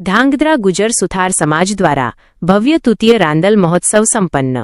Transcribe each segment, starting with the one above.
ધાંગધ્રા ગુજર સુથાર સમાજ દ્વારા ભવ્ય તૃતીય રાંદલ મહોત્સવ સંપન્ન।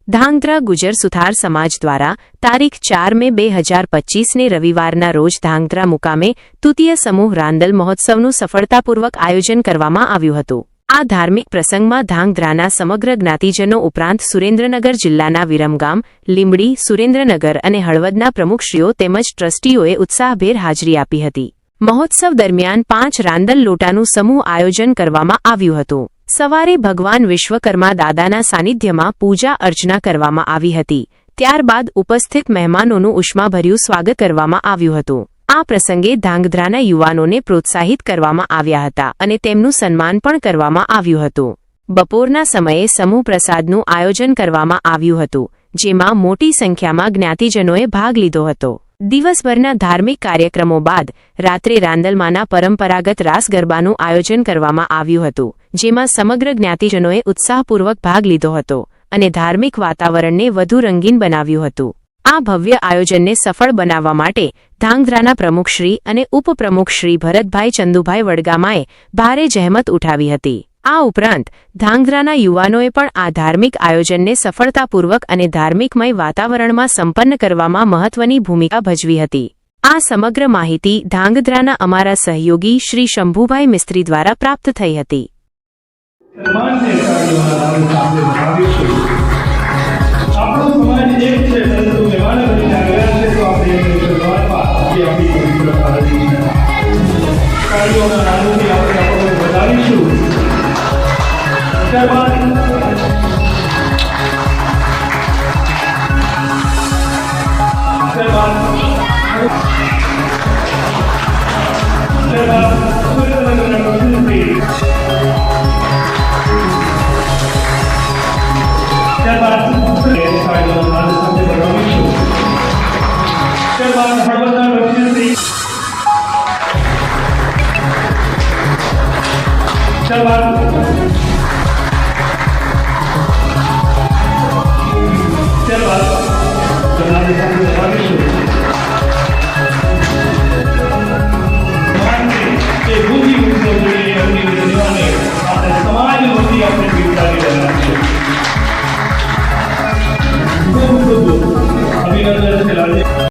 ધાંગધ્રા ગુજર સુથાર સમાજ દ્વારા તારીખ 4 મે 2025ને રવિવારના રોજ ધાંગધ્રા મુકામે તૃતીય સમૂહ રાંદલ મહોત્સવનું સફળતાપૂર્વક આયોજન કરવામાં આવ્યું હતું। આ ધાર્મિક પ્રસંગમાં ધાંગધ્રાના સમગ્ર જ્ઞાતિજનો ઉપરાંત સુરેન્દ્રનગર જિલ્લાના વિરમગામ, લીંબડી, સુરેન્દ્રનગર અને હળવદના પ્રમુખશ્રીઓ તેમજ ટ્રસ્ટીઓએ ઉત્સાહભેર હાજરી આપી હતી। મહોત્સવ દરમિયાન 5 રાંદલ લોટાનું સમૂહ આયોજન કરવામાં આવ્યું હતું। સવારે ભગવાન વિશ્વકર્મા દાદાના સાનિધ્યમાં પૂજા અર્ચના કરવામાં આવી હતી। ત્યારબાદ ઉપસ્થિત મહેમાનોનું ઉષ્માભર્યું સ્વાગત કરવામાં આવ્યું હતું। આ પ્રસંગે ધાંગધ્રાના યુવાનોને પ્રોત્સાહિત કરવામાં આવ્યા હતા અને તેમનું સન્માન પણ કરવામાં આવ્યું હતું। બપોરના સમયે સમૂહ પ્રસાદનું આયોજન કરવામાં આવ્યું હતું, જેમાં મોટી સંખ્યામાં જ્ઞાતિજનોએ ભાગ લીધો હતો। દિવસભરના ધાર્મિક કાર્યક્રમો બાદ રાત્રે રાંદલમાંના પરંપરાગત રાસ ગરબાનું આયોજન કરવામાં આવ્યું હતું, જેમાં સમગ્ર જ્ઞાતિજનોએ ઉત્સાહપૂર્વક ભાગ લીધો હતો અને ધાર્મિક વાતાવરણને વધુ રંગીન બનાવ્યું હતું। આ ભવ્ય આયોજનને સફળ બનાવવા માટે ધાંગધ્રાના પ્રમુખશ્રી અને ઉપપ્રમુખશ્રી ભરતભાઈ ચંદુભાઈ વડગામાએ ભારે જહેમત ઉઠાવી હતી। આ ઉપરાંત ધાંગધ્રાના યુવાનોએ પણ આ ધાર્મિક આયોજનને સફળતાપૂર્વક અને ધાર્મિકમય વાતાવરણમાં સંપન્ન કરવામાં મહત્વની ભૂમિકા ભજવી હતી। આ સમગ્ર માહિતી ધાંગધ્રાના અમારા સહયોગી શ્રી શંભુભાઈ મિસ્ત્રી દ્વારા પ્રાપ્ત થઈ હતી। અભિનંદન